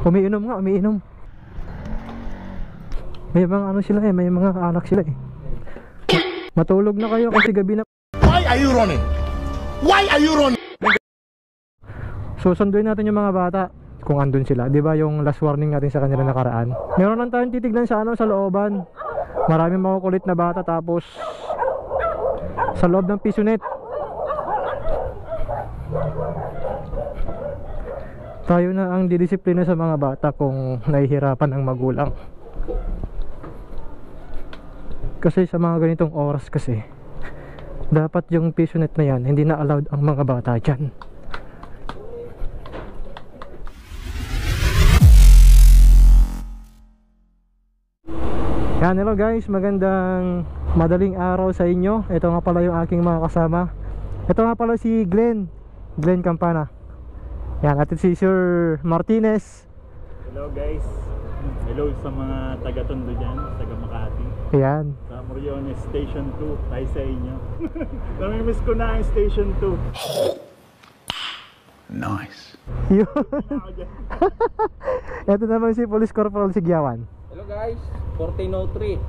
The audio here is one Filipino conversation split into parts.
Umiinom nga, umiinom. May mga ano sila eh, may mga anak sila eh. Matulog na kayo kasi gabi na. Why are you running? Why are you running? Susunduin natin yung mga bata kung andun sila. Di ba yung last warning natin sa kanila nakaraan? Meron lang tayong titignan sa ano, sa looban. Maraming makukulit na bata, tapos sa loob ng pisonet. Tayo na ang didisiplina sa mga bata kung nahihirapan ang magulang. Kasi sa mga ganitong oras kasi, dapat yung pisonet na yan, hindi na allowed ang mga bata dyan. Yan, hello guys, magandang madaling araw sa inyo. Ito nga pala yung aking mga kasama. Ito nga pala si Glenn Campana. Yan, at si Sir Martinez. Hello guys. Hello sa mga taga-Tondo dyan, taga Makati. Yan. Sa Moriones Station 2, tayo sa inyo. Namimiss ko na ang Station 2. Nice. Yun. Ito naman si Police Corporal Sigyawan. Hello guys, 1403.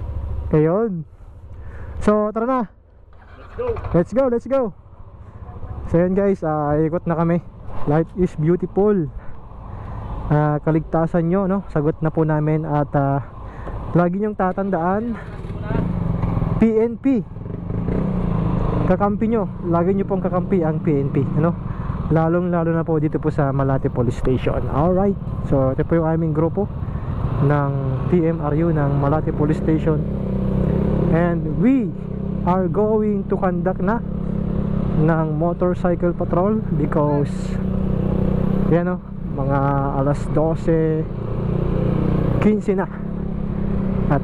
Ayun. So tara na. Let's go. So yun guys, ikot na kami. Life is beautiful. Kaligtasan nyo, no? Sagot na po namin. At lagi nyong tatandaan, PNP, kakampi nyo. Lagi nyo pong kakampi ang PNP, ano? Lalong lalo na po dito po sa Malate Police Station. Alright, so ito po yung aming grupo ng TMRU ng Malate Police Station. And we are going to conduct na ng motorcycle patrol because yan o, mga alas 12:15 na. At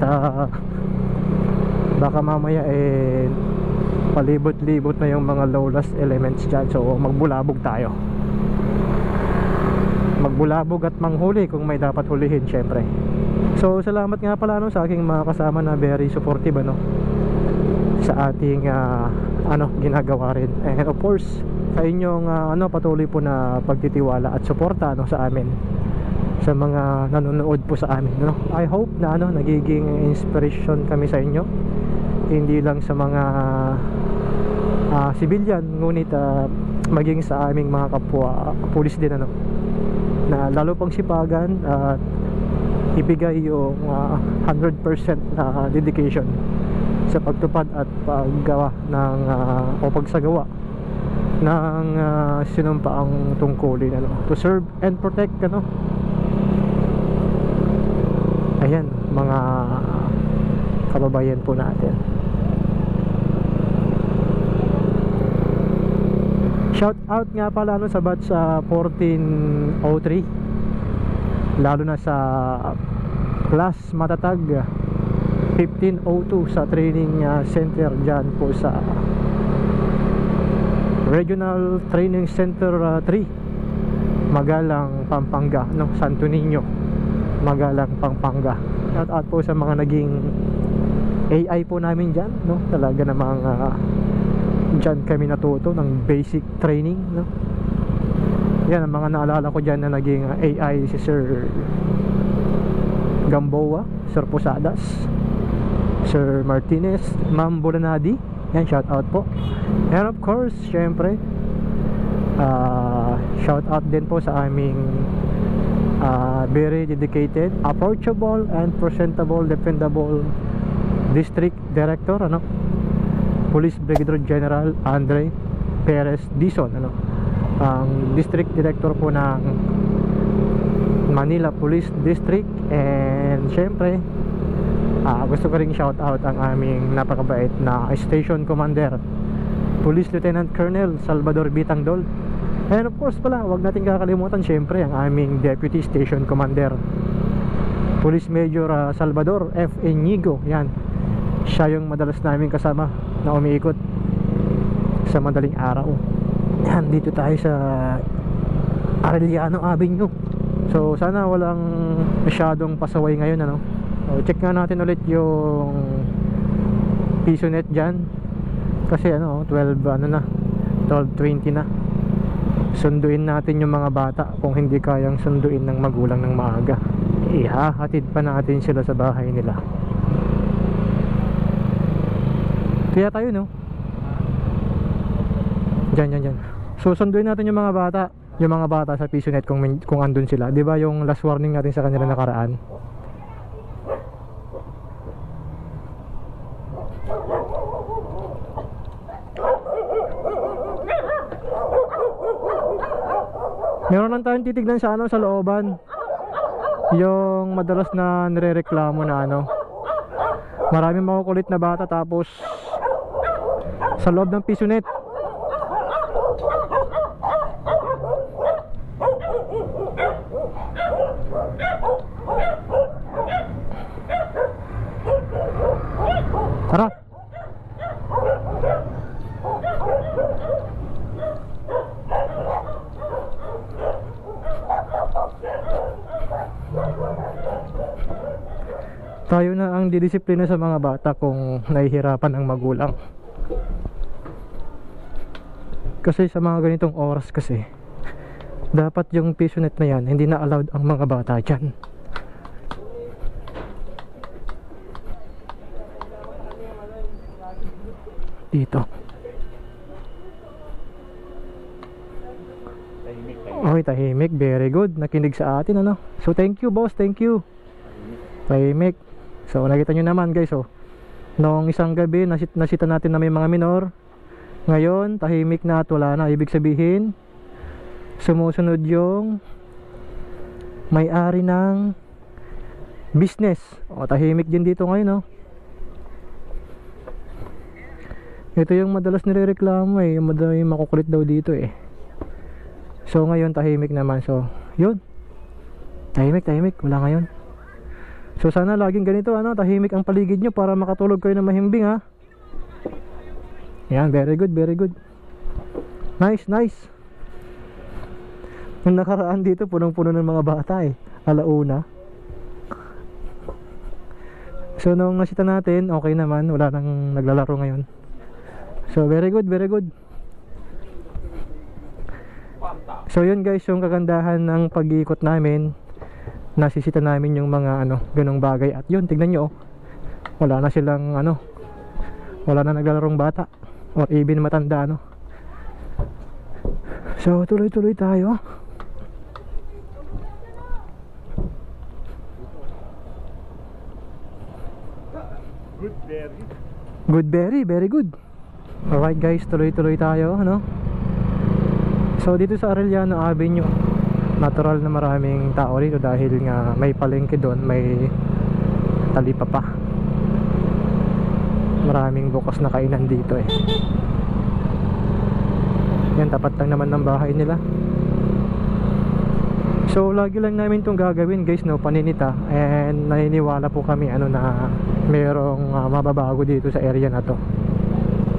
baka mamaya palibot-libot na yung mga lowest elements dyan. So magbulabog tayo. Magbulabog at manghuli kung may dapat hulihin, syempre. So salamat nga pala sa aking mga kasama na very supportive sa ating ginagawa rin. And of course sa inyong patuloy po na pagtitiwala at suporta sa amin, sa mga nanonood po sa amin, I hope na nagiging inspiration kami sa inyo, hindi lang sa mga civilian, ngunit maging sa aming mga kapwa pulis din, na lalo pang sipagan at ibigay yung 100% na dedication sa pagtupad at paggawa ng o pagsagawa ng sinumpaang tungkulin, to serve and protect, ayan, mga kababayan po natin. Shout out nga pala sa batch 1403, lalo na sa class matatag 1502 sa training center dyan po sa Regional Training Center 3, Magalang, Pampanga, Santo Niño, Magalang, Pampanga. Shout out po sa mga naging AI po namin dyan, talaga namang dyan kami natuto ng basic training, yan ang mga naalala ko dyan na naging AI, si Sir Gamboa, Sir Posadas, Sir Martinez, Ma'am Bolanadi. Yan, shout out po. And of course, syempre, shout out din po sa aming very dedicated, approachable and presentable, dependable District Director, Police Brigadier General Andre Perez Dizon, ang District Director po ng Manila Police District. And syempre, gusto ko ring shout out ang aming napakabait na Station Commander, Police Lieutenant Colonel Salvador Bitangdol. And of course pala, wag natin kakalimutan syempre ang aming Deputy Station Commander, Police Major Salvador F. Inigo. Yan, siya yung madalas namin kasama na umiikot sa madaling araw. Yan, dito tayo sa Arellano Avenue. So sana walang masyadong pasaway ngayon, So, check nga natin ulit yung pisonet dyan kasi 12:20 na. sunduin natin yung mga bata kung hindi kayang sunduin ng magulang ng maaga. Ihahatid pa natin sila sa bahay nila. Kaya tayo, no? Diyan. So sunduin natin yung mga bata. Yung mga bata sa PisoNet kung andun sila. Diba yung last warning natin sa kanila nakaraan? Meron lang tayong titignan sa sa looban. Yung madalas na nirereklamo na maraming makukulit na bata tapos sa loob ng PisoNet. Tara. Tayo na ang didisiplina sa mga bata kung nahihirapan ang magulang. Kasi sa mga ganitong oras kasi, dapat yung PisoNet na yan, hindi na allowed ang mga bata dyan. Dito. Okay, tahimik. Very good. Nakinig sa atin, So, thank you, boss. Thank you. Tahimik. So, nakita nyo naman, guys, noong isang gabi, nasita natin na may mga minor. Ngayon, tahimik na at wala na. Ibig sabihin, sumusunod yung may-ari ng business. Tahimik din dito ngayon, Ito yung madalas nirereklamo yung madalas makukulit daw dito So ngayon tahimik naman. So yun, tahimik, wala ngayon. So sana laging ganito tahimik ang paligid nyo para makatulog kayo ng mahimbing Yan, very good. Nice. Nung nakaraan dito punong-puno ng mga bata alauna. So nung nasita natin, okay naman, wala nang naglalaro ngayon. So very good. So yun guys, yung kagandahan ng pag-iikot namin, nasisita namin yung mga ganong bagay. At yun, tignan nyo wala na silang wala na naglalarong bata or even matanda So tuloy-tuloy tayo. Very good. Alright guys, tuloy-tuloy tayo So dito sa Arellano Avenue, natural na maraming tao rito dahil nga may palengke doon, may talipapa. Maraming bukas na kainan dito Yan, tapat lang naman ng bahay nila. So lagi lang namin itong gagawin guys, paninita. And naniniwala po kami na merong mababago dito sa area na to.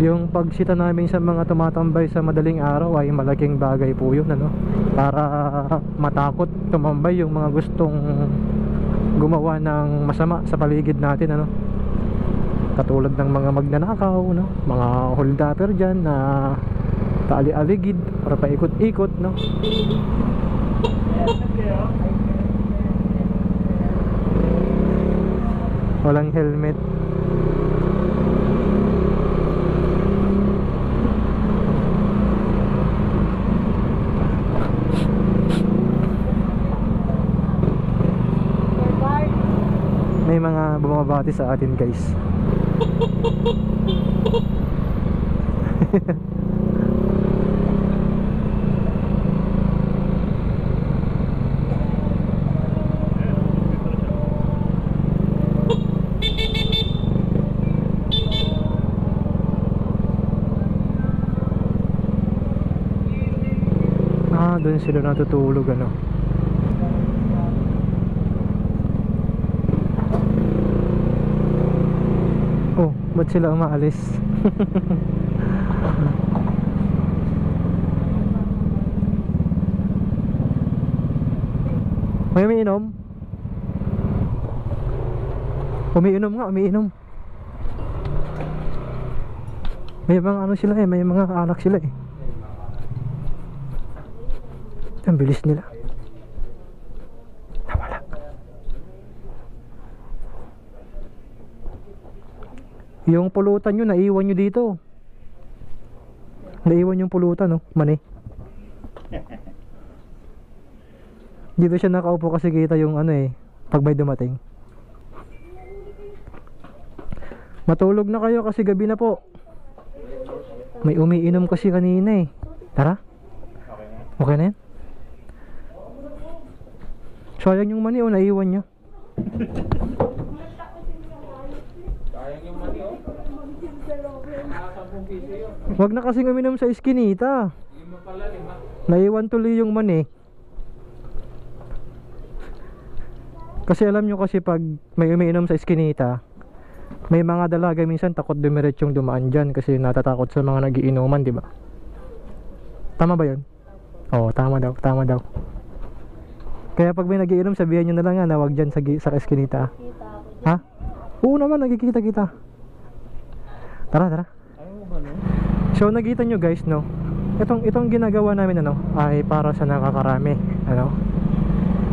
Yung pagsita namin sa mga tumatambay sa madaling araw ay malaking bagay po yun para matakot tumambay yung mga gustong gumawa ng masama sa paligid natin katulad ng mga magnanakaw mga holdapper dyan na taali-aligid para paikot-ikot walang helmet. May mga bumabati sa atin guys. Doon sila natutulog Oh, ba't sila umaalis? May umiinom? Umiinom nga, umiinom. May mga sila may mga alak sila Ang bilis nila. Nawala. Yung pulutan nyo, naiwan nyo dito. Naiwan yung pulutan, no? Mani. Dito siya nakaupo kasi kita yung ano eh, pag may dumating. Matulog na kayo kasi gabi na po. May umiinom kasi kanina eh. Tara. Okay na yan? Sayang yung mani o naiwan nyo. Sayang yung mani oh. Nasa 10 piso yun. Wag na kasing uminom sa iskinita. Hindi mo pala 5. Naiwan tuloy yung mani. Kasi alam nyo kasi pag may umiinom sa iskinita, may mga dalaga minsan takot dumiretsong dumaan dyan kasi natatakot sa mga nagiinuman, di ba? Tama ba yun? Oo, tama daw, tama daw. Kaya pag may nagiinom, sabihan nyo na lang na wag dyan sa eskinita. Ha? Oo naman, nagkikita kita. Tara, tara. So nakita nyo guys, no? Itong ginagawa namin ano, ay para sa nakakarami, ano?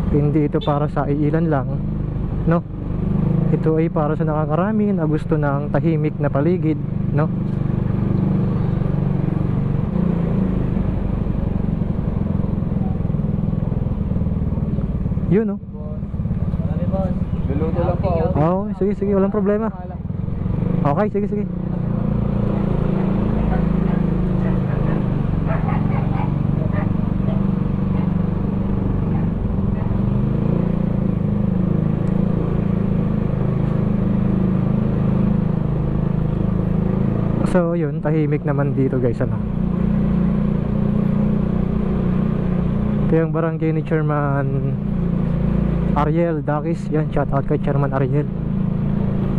Hindi ito para sa iilan lang, no? Ito ay para sa nakakarami na gusto ng tahimik na paligid, no? Yun, no? Luluto lang po. Oo, sige, sige, walang problema. Okay, sige, sige. So yun, tahimik naman dito guys, ano. Ito yung barangay ni Chairman Ariel Dakis. Yan, shout out kay Chairman Ariel.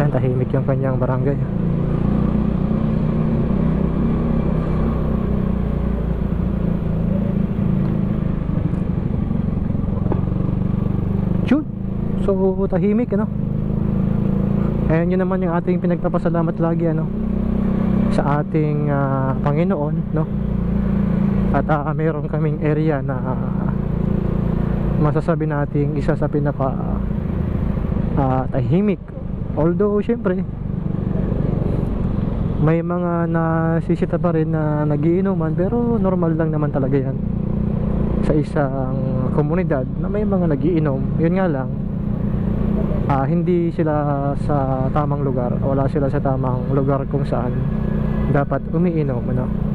Yan, tahimik yung kanyang barangay. Chut! So tahimik, ano. Ayan yun naman yung ating pinagpapasalamat lagi, ano, sa ating Panginoon, no? At mayroon kaming area na masasabi nating isa sa pinaka tahimik. Although syempre may mga nasisita pa rin na nagiinuman, pero normal lang naman talaga yan sa isang komunidad na may mga nagiinom. Yun nga lang, hindi sila sa tamang lugar, wala sila sa tamang lugar kung saan dapat umiinom, ano.